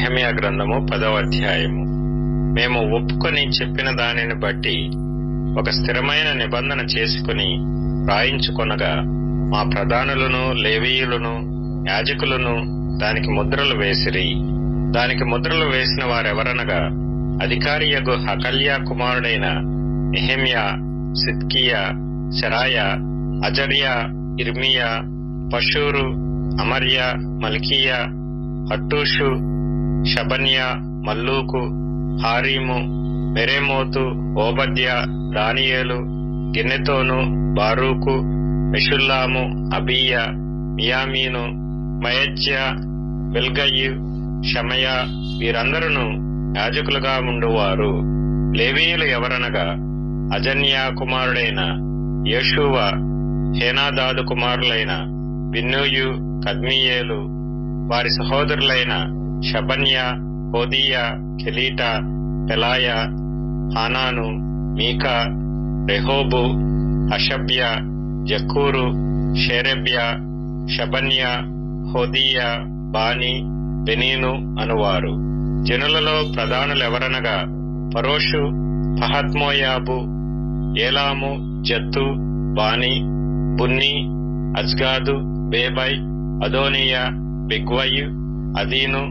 నెహెమ్యా గ్రంథము 10వ అధ్యాయము. మేము ఒప్పుకొని చెప్పిన దానిని బట్టి ఒక స్థిరమైన నిబంధన చేసుకుని రాయించుకొనగా మా ప్రధానులను, లేవీయులను, యాజకులను దానికి ముద్రలు వేసిరి. దానికి ముద్రలు వేసిన వారెవరనగా అధికారియగు హకల్యా కుమారుడైన నెహెమ్యా, సిద్కియా, సెరాయా, అజర్యా, ఇర్మియా, పషూరు, అమర్యా, మల్కీయా, హట్టూషు, షబన్యా, మల్లూకు, హారీము, మెరేమోతు, ఓబద్యా, దానియేలు, గిన్నెతోను, బారూకు, మెషుల్లాము, అబీయా, మియామీను, మయజ్యా, బిల్గయు, షమయా వీరందరూ యాజకులుగా ఉండువారు. లేవీయులు ఎవరనగా అజన్యా కుమారుడైన యేషూవ, హేనాదాదు కుమారులైన బిన్నూయు, కద్మీయేలు, వారి సహోదరులైన షబన్యా, హోదీయా, కెలీటా, పెలాయా, హానాను, మీకా, రెహోబు, హషబ్యా, జక్కూరు, షేరెబ్యా, షబన్యా, హోదీయా, బాని, బెనీను అనువారు. జనులలో ప్రధానులెవరనగా పరోషు, పహత్మోయాబు, ఏలాము, జత్తు, బాని, బున్ని, అజ్గాదు, బేబై, అదోనియా, బిగ్వయు, అదీను,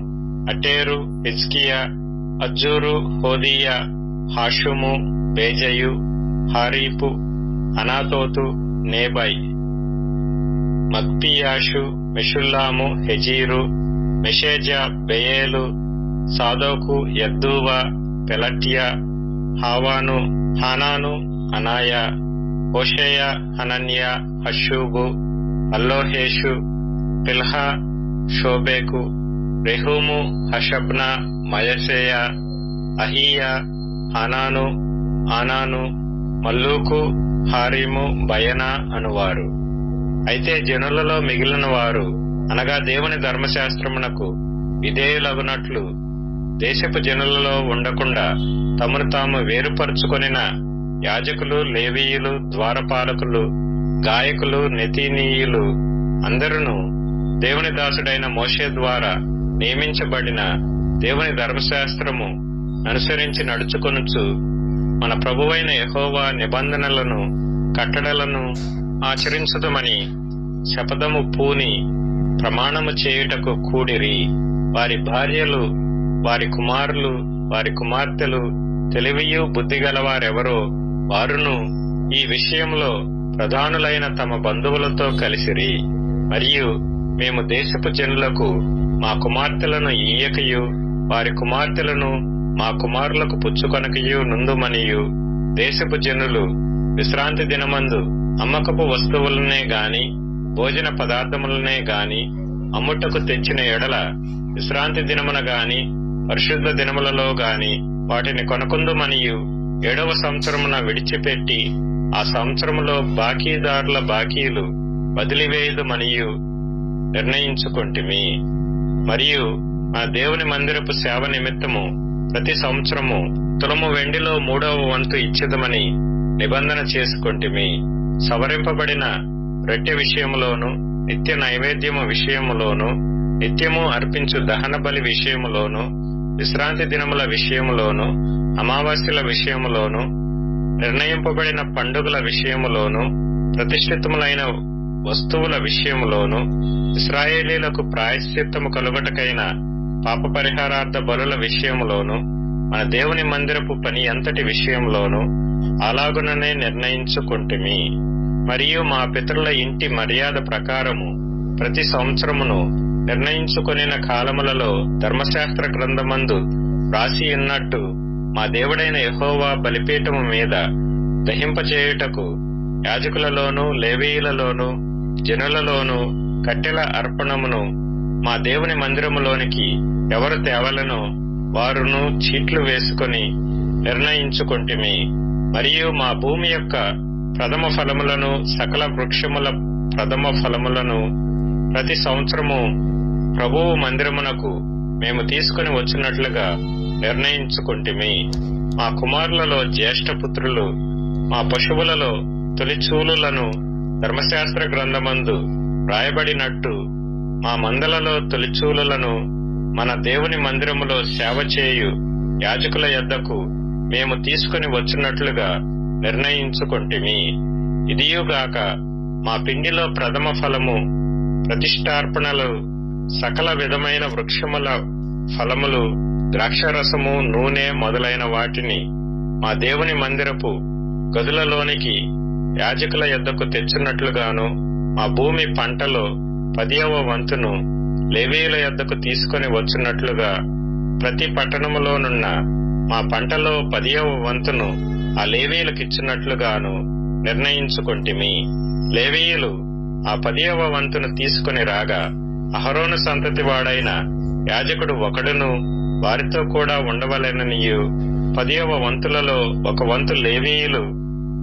అటేరు, హిజ్కియా, అజ్జూరు, హోదీయా, హాషుము, బేజయు, హారీపు, అనాతోతు, నేబై, మక్పియాషు, మెషుల్లాము, హెజీరు, మెషేజా, బెయేలు, సాదోకు, యద్దూవా, పెలట్యా, హావాను, హానాను, అనాయా, హోషేయ, హనన్యా, హషూబు, అల్లోహేషు, పిల్హా, షోబేకు, రెహూము, హషబ్నా, మయసేయ, అహీయా, హానాను, ఆనాను, మల్లూకు, హారీము, బయనా అనువారు. అయితే జనులలో మిగిలిన వారు అనగా దేవుని ధర్మశాస్త్రమునకు విధేయులగునట్లు దేశపు జనులలో ఉండకుండా తమను తాము వేరుపరుచుకొనిన యాజకులు, లేవీయులు, ద్వారపాలకులు, గాయకులు, నెతీనీయులు అందరూ దేవుని దాసుడైన మోషే ద్వారా నియమించబడిన దేవుని ధర్మశాస్త్రము అనుసరించి నడుచుకొనుచు మన ప్రభువైన యెహోవా నిబంధనలను, కట్టడలను ఆచరించుదమని శపథము పూని ప్రమాణము చేయుటకు కూడిరి. వారి భార్యలు, వారి కుమారులు, వారి కుమార్తెలు తెలివియు బుద్ధిగలవారెవరో వారును ఈ విషయంలో ప్రధానులైన తమ బంధువులతో కలిసిరి. మరియు మేము దేశపు జనులకు మా కుమార్తెలను ఇయ్యకయు, వారి కుమార్తెలను మా కుమారులకు పుచ్చుకొనకయు నుందుమనియు, దేశపు జనులు విశ్రాంతి దినమందు అమ్మకపు వస్తువులనే గాని భోజన పదార్థములనే గాని అమ్ముటకు తెచ్చిన ఎడల విశ్రాంతి దినమున గాని పరిశుద్ధ దినములలో గాని వాటిని కొనకుందుమనియు, 7వ సంవత్సరమున విడిచిపెట్టి ఆ సంవత్సరములో బాకీదారుల బాకీలు వదిలివేయుదుమనియు నిర్ణయించుకొంటిమి. మరియు మా దేవుని మందిరపు సేవ నిమిత్తము ప్రతి సంవత్సరము తులము వెండిలో 3వ వంతు ఇచ్చేదమని నిబంధన చేసుకొంటిమి. సవరింపబడిన రొట్టె విషయములోను, నిత్య నైవేద్యము విషయములోను, నిత్యము అర్పించు దహన బలి విషయములోను, విశ్రాంతి దినముల విషయములోను, అమావాస్యల విషయములోను, నిర్ణయింపబడిన పండుగల విషయములోను, ప్రతిష్ఠితములైన వస్తువుల విషయములోను, ఇశ్రాయేలీలకు ప్రాయశ్చిత్తము కలుగుటకైన పాప పరిహారార్థ బలుల విషయములోను, మన దేవుని మందిరపు పని అంతటి విషయంలోను అలాగుననే నిర్ణయించుకొంటిమి. మరియు మా పితరుల ఇంటి మర్యాద ప్రకారము ప్రతి సంవత్సరమును నిర్ణయించుకొనిన కాలములలో ధర్మశాస్త్ర గ్రంథమందు రాసి ఉన్నట్టు మా దేవుడైన యెహోవా బలిపీఠము మీద దహింపచేయుటకు యాజకులలోను, లేవీయులలోను, జనులలోను కట్టెల అర్పణమును మా దేవుని మందిరములోనికి ఎవరు తేవలనో వారును చీట్లు వేసుకొని నిర్ణయించుకొంటిమి. మరియు మా భూమి యొక్క ప్రథమ ఫలములను, సకల వృక్షముల ప్రథమ ఫలములను ప్రతి సంవత్సరము ప్రభువు మందిరమునకు మేము తీసుకుని వచ్చినట్లుగా నిర్ణయించుకొంటిమి. మా కుమారులలో జ్యేష్ఠపుత్రులు మా పశువులలో తొలిచూలులను ధర్మశాస్త్ర గ్రంథమందు రాయబడినట్టు మా మందలలో తొలిచూలులను మన దేవుని మందిరములో సేవ చేయు యాజకుల యొద్దకు మేము తీసుకుని వచ్చున్నట్లుగా నిర్ణయించుకొంటిమి. ఇదియుగాక మా పిండిలో ప్రథమ ఫలము, ప్రతిష్ఠార్పణలు, సకల విధమైన వృక్షముల ఫలములు, ద్రాక్షరసము, నూనె మొదలైన వాటిని మా దేవుని మందిరపు గదులలోనికి యాజకుల యొద్దకు తెచ్చున్నట్లుగాను, మా భూమి పంటలో 10వ వంతును లేవీయుల యొద్దకు తీసుకొని వచ్చున్నట్లుగా, ప్రతి పట్టణములోనున్న మా పంటలో 10వ వంతును ఆ లేవీయులకిచ్చినట్లుగాను నిర్ణయించుకొంటిమి. లేవీయులు ఆ 10వ వంతును తీసుకుని రాగా, అహరోను సంతతి వాడైన యాజకుడు ఒకడును వారితో కూడా ఉండవలెననియు, 10వ వంతులలో 1 వంతు లేవీయులు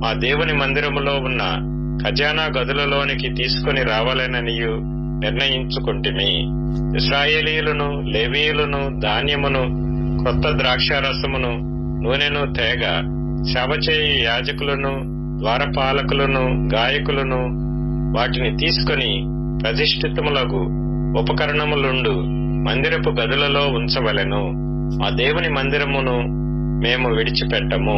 మా దేవుని మందిరములో ఉన్న ఖజానా గదులలోనికి తీసుకుని రావాలననియు నిర్ణయించుకొంటిమి. ఇశ్రాయేలీయులను, లేవీయులను ధాన్యమును, క్రొత్త ద్రాక్షారసమును, నూనెను తేగ, సేవ చేయు యాజకులను, ద్వారపాలకులను, గాయకులను వాటిని తీసుకుని ప్రతిష్ఠితములగు ఉపకరణములుండు మందిరపు గదులలో ఉంచవలెను. మా దేవుని మందిరమును మేము విడిచిపెట్టము.